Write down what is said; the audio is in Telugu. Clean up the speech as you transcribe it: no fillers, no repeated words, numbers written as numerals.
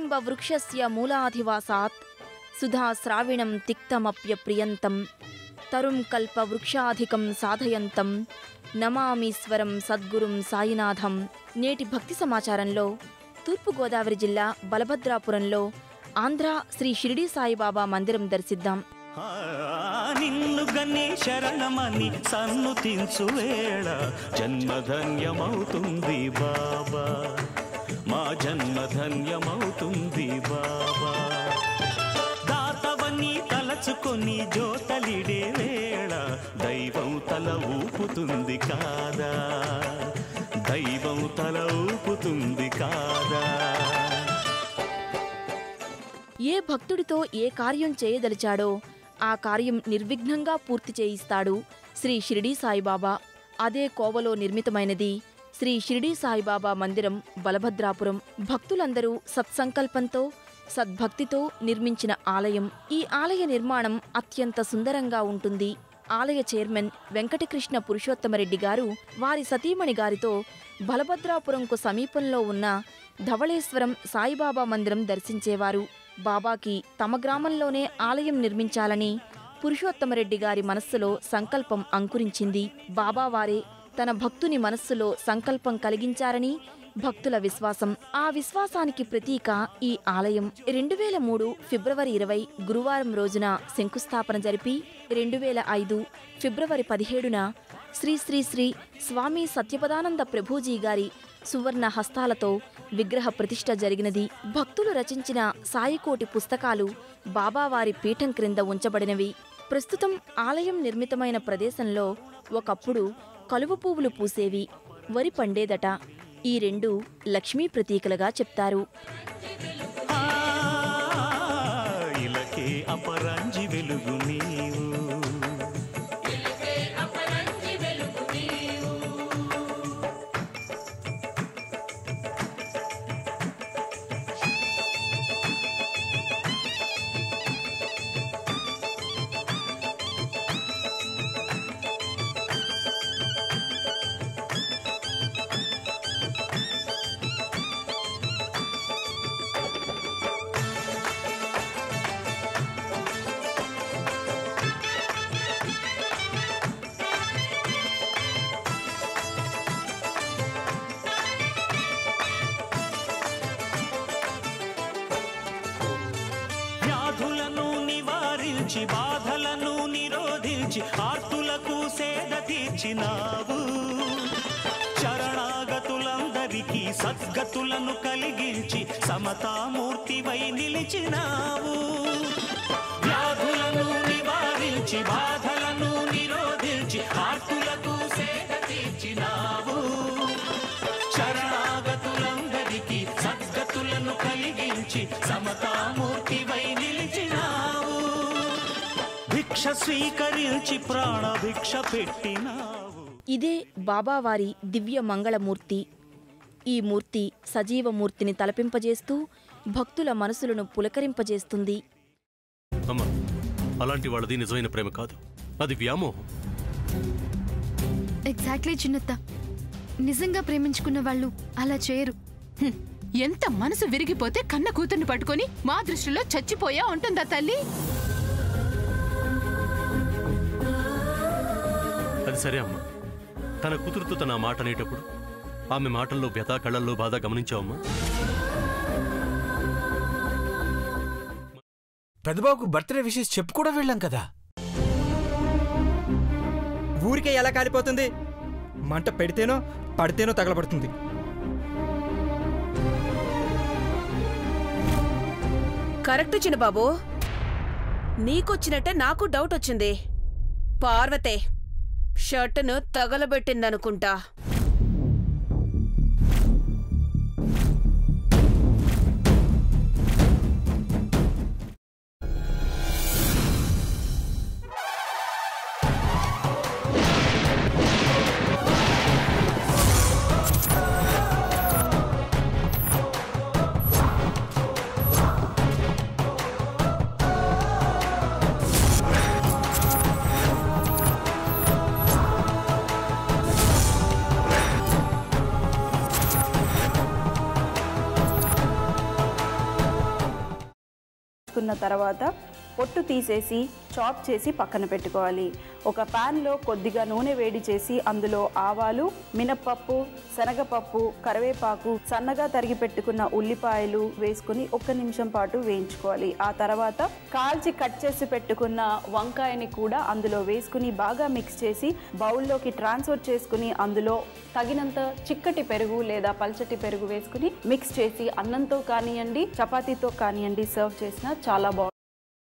निम्बवृक्षस्य मूलाधिवासात् सुधास्राविणं तिक्तमप्यप्रियन्तं तरुं कल्पवृक्षाधिकं साधयन्तं నమామీశ్వరం సద్గురుం సాయినాథం. నేటి భక్తి సమాచారంలో తూర్పుగోదావరి జిల్లా బలభద్రాపురంలో ఆంధ్ర శ్రీ షిరిడీ సాయిబాబా మందిరం దర్శిద్దాం. నిన్ను గని శరణమని సన్నుతించు వేళ జన్మధన్యమవుతుంది బాబా, మా జన్మధన్యమవుతుంది బాబా. దాతవని తలచుకొని జోతలిడే వేళ దైవం తల ఊపుతుంది కాదా, దైవం తల ఊపుతుంది కాదా. ఏ భక్తుడితో ఏ కార్యం చేయదలిచాడో ఆ కార్యం నిర్విఘ్నంగా పూర్తి చేయిస్తాడు శ్రీ షిరిడీ సాయిబాబా. అదే కోవలో నిర్మితమైనది శ్రీ షిరిడీ సాయిబాబా మందిరం బలభద్రాపురం. భక్తులందరూ సత్సంకల్పంతో సద్భక్తితో నిర్మించిన ఆలయం. ఈ ఆలయ నిర్మాణం అత్యంత సుందరంగా ఉంటుంది. ఆలయ చైర్మన్ వెంకటకృష్ణ పురుషోత్తమరెడ్డి గారు వారి సతీమణి గారితో బలభద్రాపురంకు సమీపంలో ఉన్న ధవళేశ్వరం సాయిబాబా మందిరం దర్శించేవారు. బాబాకి తమ గ్రామంలోనే ఆలయం నిర్మించాలని పురుషోత్తమరెడ్డి గారి మనస్సులో సంకల్పం అంకురించింది. బాబావారే తన భక్తుని మనస్సులో సంకల్పం కలిగించారని భక్తుల విశ్వాసం. ఆ విశ్వాసానికి ప్రతీక ఈ ఆలయం. 2003 ఫిబ్రవరి 20 గురువారం రోజున శంకుస్థాపన జరిపి 2005 ఫిబ్రవరి 17న శ్రీ శ్రీ శ్రీ స్వామి సత్యపదానంద ప్రభుజీ గారి సువర్ణ హస్తాలతో విగ్రహ ప్రతిష్ఠ జరిగినది. భక్తులు రచించిన సాయికోటి పుస్తకాలు బాబావారి పీఠం క్రింద ఉంచబడినవి. ప్రస్తుతం ఆలయం నిర్మితమైన ప్రదేశంలో ఒకప్పుడు కలువ పువ్వులు పూసేవి, వరి పండేదట. ఈ రెండు లక్ష్మీ ప్రతీకలుగా చెప్తారు. ఇలకే అపరంజి వెలుగు నీవు, బాధలను నిరోధించి ఆర్తులకు సేద తీర్చినావు. శరణాగతులందరికీ సద్గతులను కలిగించి సమతామూర్తివై నిలిచినావు. వ్యాధులను నివారించి బాధలను నిరోధించి ఆర్తులకు సేద తీర్చినావు. శరణాగతులందరికీ సద్గతులను కలిగించి సమతామూర్తివై నిలిచినావు. భిక్ష స్వీకరించి ప్రాణభిక్ష పెట్టినావు. ఇదే బాబావారి దివ్య మంగళమూర్తి. ఈ మూర్తి సజీవమూర్తిని తలపింపజేస్తూ భక్తుల మనసులను పులకరింపజేస్తుంది. అమ్మా, అలాంటి వాళ్ళది నిజమైన ప్రేమ కాదు, అది వ్యామోహం. ఎగ్జాక్ట్లీ చిన్నత్త, నిజంగా ప్రేమించుకున్న వాళ్ళు అలా చేయరు. ఎంత మనసు విరిగిపోతే కన్న కూతుర్ని పట్టుకొని మా దృష్టిలో చచ్చిపోయా ఉంటుందా తల్లి? అది సరే అమ్మా, తన కూతురుతో తన మాట అనేటప్పుడు ఆమె మాటల్లో వ్యథ, కళ్ళల్లో బాధ గమనించావమ్మా? పెద్దబాబుకు బర్త్డే విషెస్ చెప్పు కూడా వెళ్ళాం కదా. ఊరికే ఎలా కాలిపోతుంది? మంట పెడితేనో పడితేనో తగలబడుతుంది. కరెక్ట్ చిన్నబాబు, నీకొచ్చినట్టే నాకు డౌట్ వచ్చింది. పార్వతే షర్టును తగలబెట్టిందనుకుంటా. వేసుకున్న తర్వాత పొట్టు తీసేసి చాప్ చేసి పక్కన పెట్టుకోవాలి. ఒక ప్యాన్లో కొద్దిగా నూనె వేడి చేసి అందులో ఆవాలు, మినప్పప్పు, శనగపప్పు, కరివేపాకు, సన్నగా తరిగి పెట్టుకున్న ఉల్లిపాయలు వేసుకుని 1 నిమిషం పాటు వేయించుకోవాలి. ఆ తర్వాత కాల్చి కట్ చేసి పెట్టుకున్న వంకాయని కూడా అందులో వేసుకుని బాగా మిక్స్ చేసి బౌల్లోకి ట్రాన్స్ఫర్ చేసుకుని అందులో తగినంత చిక్కటి పెరుగు లేదా పల్చటి పెరుగు వేసుకుని మిక్స్ చేసి అన్నంతో కానివ్వండి, చపాతీతో కానివ్వండి సర్వ్ చేసినా చాలా బాగుంటుంది.